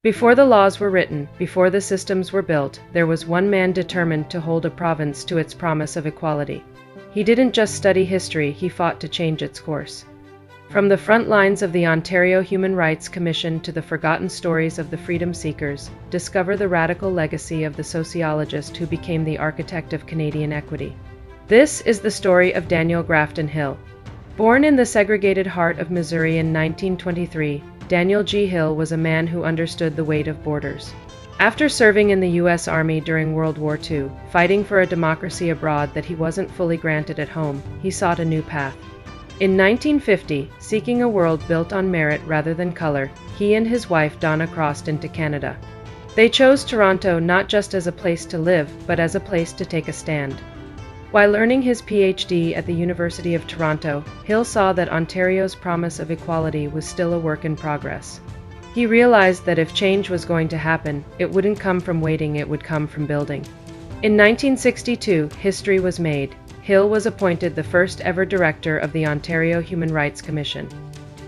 Before the laws were written, before the systems were built, there was one man determined to hold a province to its promise of equality. He didn't just study history, he fought to change its course. From the front lines of the Ontario Human Rights Commission to the forgotten stories of the freedom seekers, discover the radical legacy of the sociologist who became the architect of Canadian equity. This is the story of Daniel Grafton Hill. Born in the segregated heart of Missouri in 1923, Daniel G. Hill was a man who understood the weight of borders. After serving in the U.S. Army during World War II, fighting for a democracy abroad that he wasn't fully granted at home, he sought a new path. In 1950, seeking a world built on merit rather than color, he and his wife Donna crossed into Canada. They chose Toronto not just as a place to live, but as a place to take a stand. While earning his PhD at the University of Toronto, Hill saw that Ontario's promise of equality was still a work in progress. He realized that if change was going to happen, it wouldn't come from waiting, it would come from building. In 1962, history was made. Hill was appointed the first ever director of the Ontario Human Rights Commission.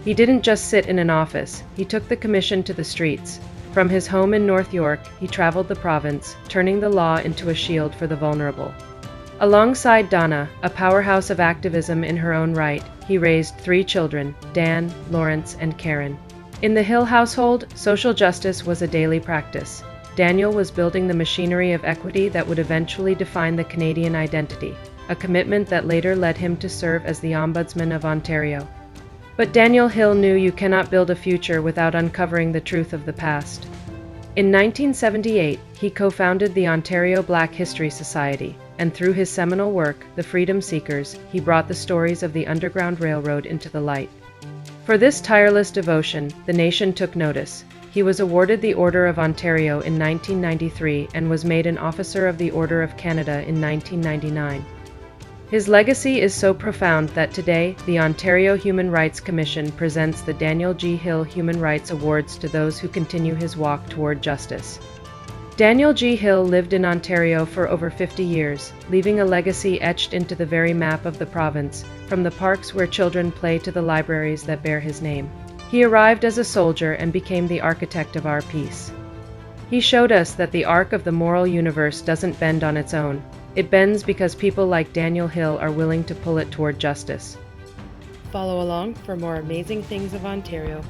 He didn't just sit in an office, he took the commission to the streets. From his home in North York, he traveled the province, turning the law into a shield for the vulnerable. Alongside Donna, a powerhouse of activism in her own right, he raised 3 children, Dan, Lawrence, and Karen. In the Hill household, social justice was a daily practice. Daniel was building the machinery of equity that would eventually define the Canadian identity, a commitment that later led him to serve as the Ombudsman of Ontario. But Daniel Hill knew you cannot build a future without uncovering the truth of the past. In 1978, he co-founded the Ontario Black History Society, and through his seminal work, The Freedom Seekers, he brought the stories of the Underground Railroad into the light. For this tireless devotion, the nation took notice. He was awarded the Order of Ontario in 1993 and was made an Officer of the Order of Canada in 1999. His legacy is so profound that today, the Ontario Human Rights Commission presents the Daniel G. Hill Human Rights Awards to those who continue his walk toward justice. Daniel G. Hill lived in Ontario for over 50 years, leaving a legacy etched into the very map of the province, from the parks where children play to the libraries that bear his name. He arrived as a soldier and became the architect of our peace. He showed us that the arc of the moral universe doesn't bend on its own. It bends because people like Daniel Hill are willing to pull it toward justice. Follow along for more amazing things of Ontario.